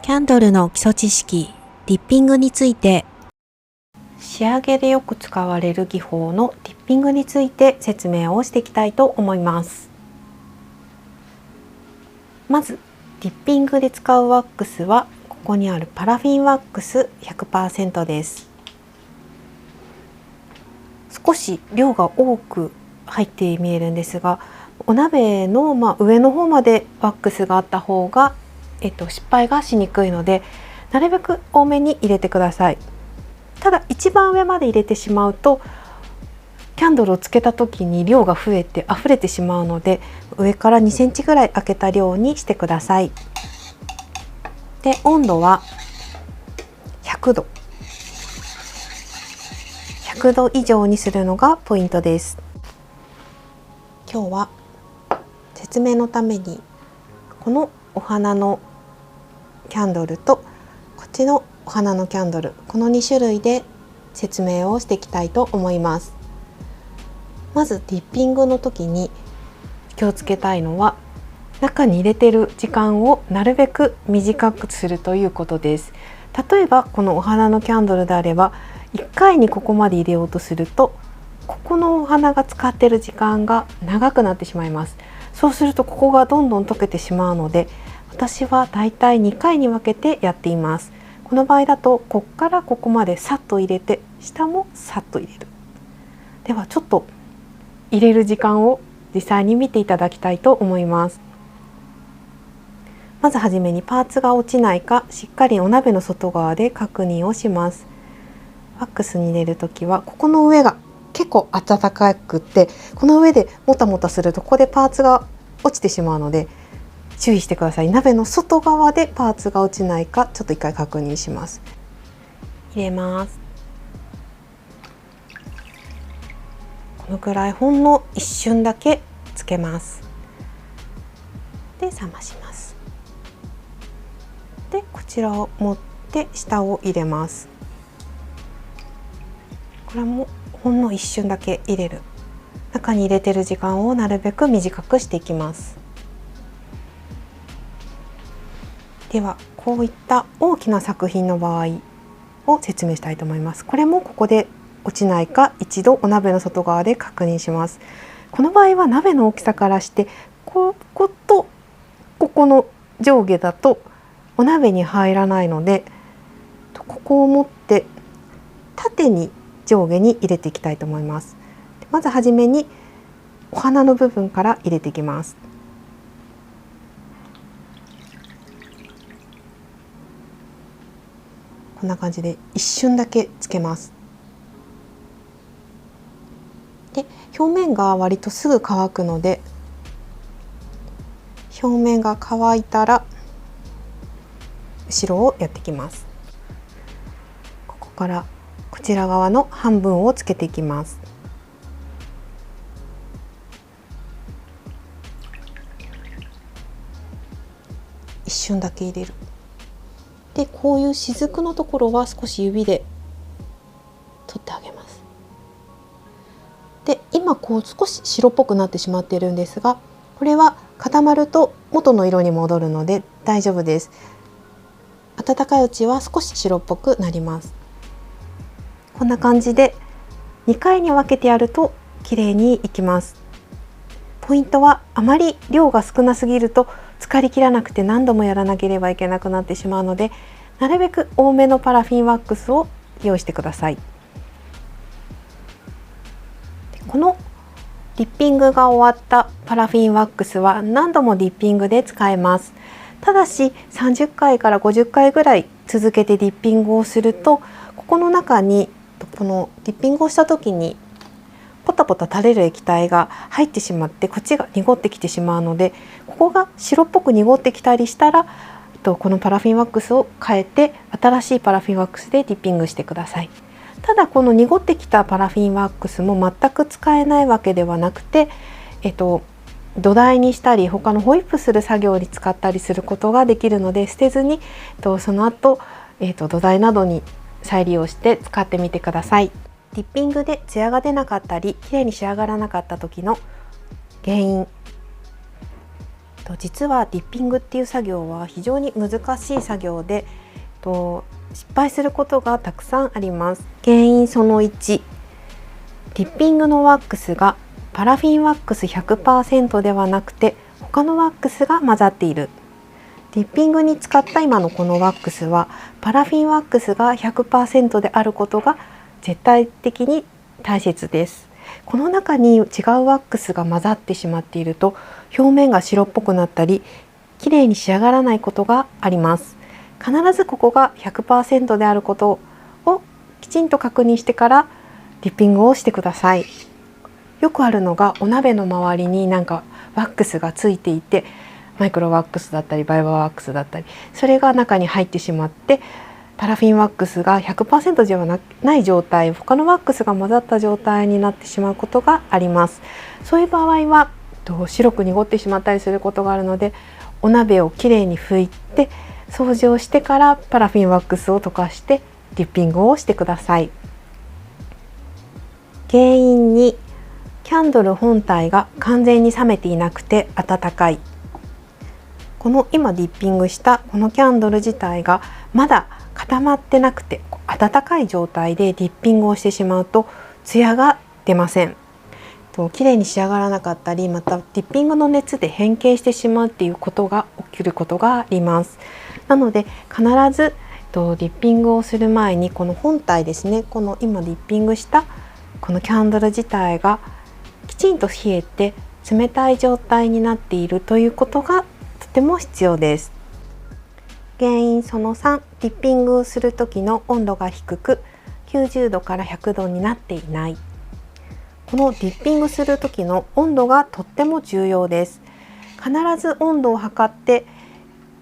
キャンドルの基礎知識、ディッピングについて、仕上げでよく使われる技法のディッピングについて説明をしていきたいと思います。まずディッピングで使うワックスはここにあるパラフィンワックス 100% です。少し量が多く入って見えるんですが、お鍋の上の方までワックスがあった方が、失敗がしにくいので、なるべく多めに入れてください。ただ一番上まで入れてしまうとキャンドルをつけた時に量が増えて溢れてしまうので、上から2センチぐらい開けた量にしてください。で、温度は100度100度以上にするのがポイントです。今日は説明のためにこのお花のキャンドルとこっちのお花のキャンドル、この2種類で説明をしていきたいと思います。まずディッピングの時に気をつけたいのは、中に入れてる時間をなるべく短くするということです。例えばこのお花のキャンドルであれば、1回にここまで入れようとすると、ここのお花が使ってる時間が長くなってしまいます。そうするとここがどんどん溶けてしまうので、私はだいたい2回に分けてやっています。この場合だとこっからここまでさっと入れて、下もさっと入れる。ではちょっと入れる時間を実際に見ていただきたいと思います。まずはじめにパーツが落ちないかしっかりお鍋の外側で確認をします。ワックスに入れるときはここの上が結構温かくって、この上でもたもたするとここでパーツが落ちてしまうので注意してください。鍋の外側でパーツが落ちないかちょっと一回確認します。入れます。このくらいほんの一瞬だけつけます。で冷まします。でこちらを持って下を入れます。これもほんの一瞬だけ入れる。中に入れてる時間をなるべく短くしていきます。ではこういった大きな作品の場合を説明したいと思います。これもここで落ちないか一度お鍋の外側で確認します。この場合は鍋の大きさからしてこことここの上下だとお鍋に入らないので、ここを持って縦に上下に入れていきたいと思います。まずはじめにお花の部分から入れていきます。こんな感じで一瞬だけつけます。で、表面が割とすぐ乾くので、表面が乾いたら後ろをやっていきます。ここからこちら側の半分をつけていきます。一瞬だけ入れる。でこういう雫のところは少し指で取ってあげます。で今少し白っぽくなってしまっているんですが、これは固まると元の色に戻るので大丈夫です。温かいうちは少し白っぽくなります。こんな感じで2回に分けてやると綺麗にいきます。ポイントはあまり量が少なすぎると浸かりきらなくて何度もやらなければいけなくなってしまうので、なるべく多めのパラフィンワックスを用意してください。このディッピングが終わったパラフィンワックスは何度もディッピングで使えます。ただし30回から50回ぐらい続けてディッピングをすると、ここの中にこのディッピングをした時にポタポタ垂れる液体が入ってしまって、こっちが濁ってきてしまうので、ここが白っぽく濁ってきたりしたらこのパラフィンワックスを変えて新しいパラフィンワックスでディッピングしてください。ただこの濁ってきたパラフィンワックスも全く使えないわけではなくて、土台にしたり他のホイップする作業に使ったりすることができるので、捨てずにその後、土台などに再利用して使ってみてください。ディッピングでツヤが出なかったり綺麗に仕上がらなかった時の原因、実はディッピングっていう作業は非常に難しい作業で、失敗することがたくさんあります。原因その1、ディッピングのワックスがパラフィンワックス 100% ではなくて他のワックスが混ざっている。ディッピングに使った今のこのワックスはパラフィンワックスが 100% であることが絶対的に大切です。この中に違うワックスが混ざってしまっていると表面が白っぽくなったりきれいに仕上がらないことがあります。必ずここが 100% であることをきちんと確認してからディッピングをしてください。よくあるのがお鍋の周りにワックスがついていて、マイクロワックスだったりバイバーワックスだったり、それが中に入ってしまってパラフィンワックスが 100% ではない状態、他のワックスが混ざった状態になってしまうことがあります。そういう場合は白く濁ってしまったりすることがあるので、お鍋をきれいに拭いて掃除をしてからパラフィンワックスを溶かしてディッピングをしてください。原因にキャンドル本体が完全に冷めていなくて温かい。この今ディッピングしたこのキャンドル自体がまだ固まってなくて温かい状態でディッピングをしてしまうとツヤが出ません。綺麗に仕上がらなかったり、またディッピングの熱で変形してしまうっていうことが起きることがあります。なので必ずディッピングをする前にこの本体ですね、この今ディッピングしたこのキャンドル自体がきちんと冷えて冷たい状態になっているということがとても必要です。原因その3、ディッピングをする時の温度が低く90度から100度になっていない。このディッピングする時の温度がとっても重要です。必ず温度を測って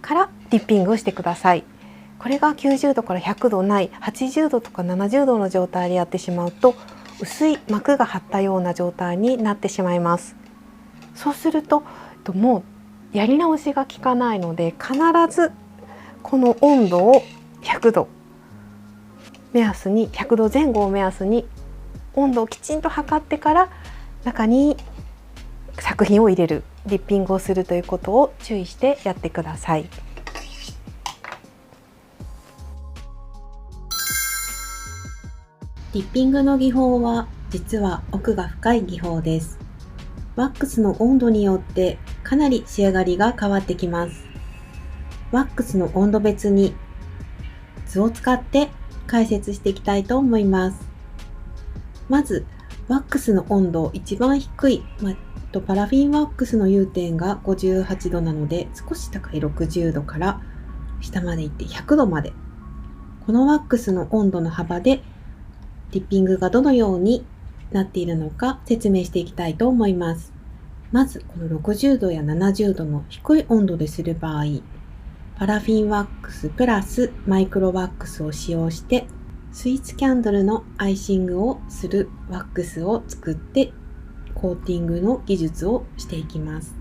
からディッピングをしてください。これが90度から100度ない80度とか70度の状態でやってしまうと薄い膜が張ったような状態になってしまいます。そうするともうやり直しが効かないので、必ずこの温度を100度目安に、100度前後を目安に温度をきちんと測ってから中に作品を入れる、ディッピングをするということを注意してやってください。ディッピングの技法は実は奥が深い技法です。ワックスの温度によってかなり仕上がりが変わってきます。ワックスの温度別に図を使って解説していきたいと思います。まずワックスの温度一番低い、パラフィンワックスの融点が58度なので、少し高い60度から下まで行って100度まで、このワックスの温度の幅でディッピングがどのようになっているのか説明していきたいと思います。まずこの60度や70度の低い温度でする場合、パラフィンワックスプラスマイクロワックスを使用してスイーツキャンドルのアイシングをするワックスを作ってコーティングの技術をしていきます。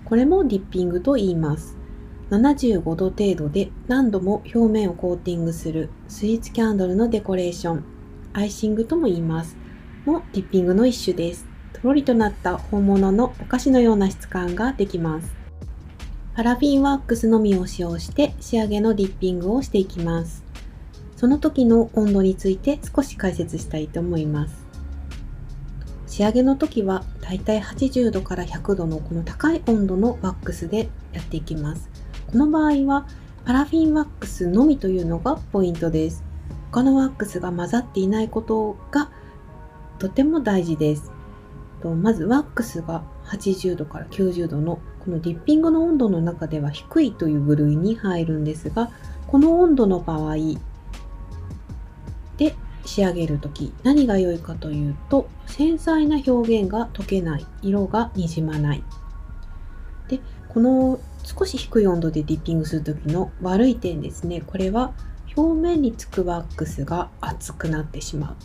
これもディッピングと言います。75度程度で何度も表面をコーティングするスイーツキャンドルのデコレーション、アイシングとも言います。もディッピングの一種です。とろりとなった本物のお菓子のような質感ができます。パラフィンワックスのみを使用して仕上げのディッピングをしていきます。その時の温度について少し解説したいと思います。仕上げの時はだいたい80度から100度のこの高い温度のワックスでやっていきます。この場合はパラフィンワックスのみというのがポイントです。他のワックスが混ざっていないことがとても大事です。まずワックスが80度から90度のこのディッピングの温度の中では低いという部類に入るんですが、この温度の場合で仕上げるとき何が良いかというと、繊細な表現が溶けない、色がにじまない。で、この少し低い温度でディッピングするときの悪い点ですね。これは表面につくワックスが熱くなってしまう。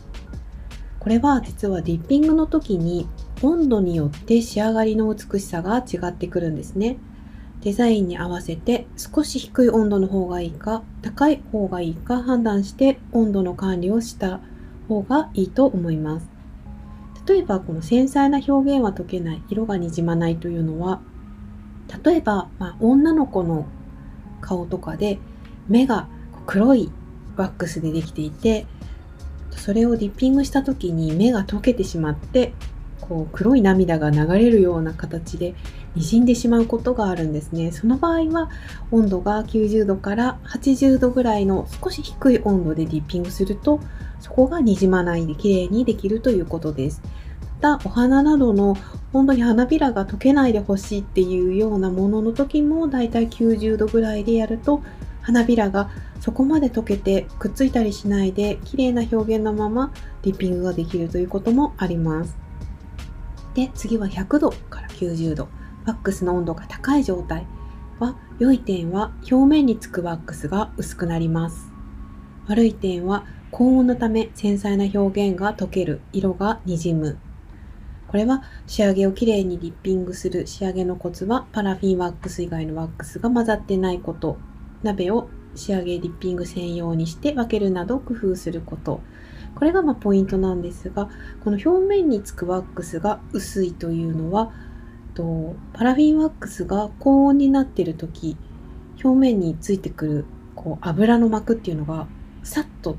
これは実はディッピングの時に温度によって仕上がりの美しさが違ってくるんですね。デザインに合わせて少し低い温度の方がいいか高い方がいいか判断して温度の管理をした方がいいと思います。例えばこの繊細な表現は溶けない、色がにじまないというのは例えば、女の子の顔とかで目が黒いワックスでできていて、それをディッピングした時に目が溶けてしまって、黒い涙が流れるような形で滲んでしまうことがあるんですね。その場合は温度が90度から80度ぐらいの少し低い温度でディッピングすると、そこがにじまないで綺麗にできるということです。またお花などの本当に花びらが溶けないでほしいっていうようなものの時も、だいたい90度ぐらいでやると花びらがそこまで溶けてくっついたりしないで綺麗な表現のままディッピングができるということもあります。で、次は100度から90度。ワックスの温度が高い状態は、良い点は表面につくワックスが薄くなります。悪い点は高温のため繊細な表現が溶ける、色がにじむ。これは仕上げをきれいにディッピングする仕上げのコツは、パラフィンワックス以外のワックスが混ざってないこと、鍋を仕上げディッピング専用にして分けるなど工夫すること。これがポイントなんですが、この表面につくワックスが薄いというのは、パラフィンワックスが高温になっている時、表面についてくる油の膜っていうのがさっと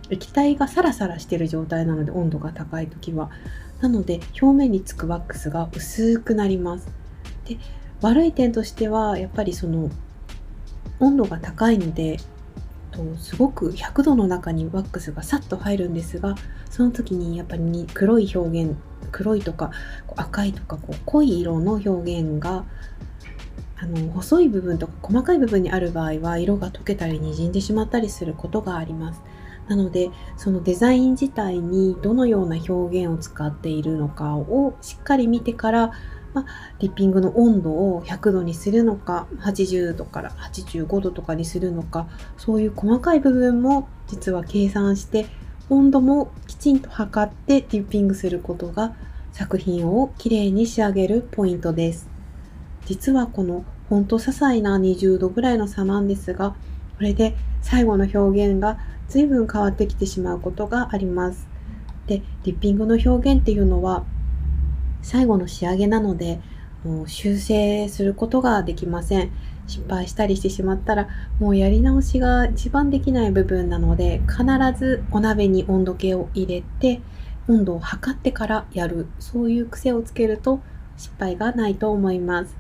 液体がサラサラしている状態なので、温度が高い時はなので表面につくワックスが薄くなります。で、悪い点としてはやっぱりその温度が高いので、すごく100度の中にワックスがさっと入るんですが、その時にやっぱり黒い表現、黒いとか赤いとか濃い色の表現が細い部分とか細かい部分にある場合は、色が溶けたり滲んでしまったりすることがあります。なのでそのデザイン自体にどのような表現を使っているのかをしっかり見てから、ディッピングの温度を100度にするのか、80度から85度とかにするのか、そういう細かい部分も実は計算して、温度もきちんと測ってディッピングすることが作品をきれいに仕上げるポイントです。実はこのほんと些細な20度ぐらいの差なんですが、これで最後の表現が随分変わってきてしまうことがあります。で、ディッピングの表現っていうのは最後の仕上げなので、もう修正することができません。失敗したりしてしまったら、もうやり直しが一番できない部分なので、必ずお鍋に温度計を入れて、温度を測ってからやる、そういう癖をつけると失敗がないと思います。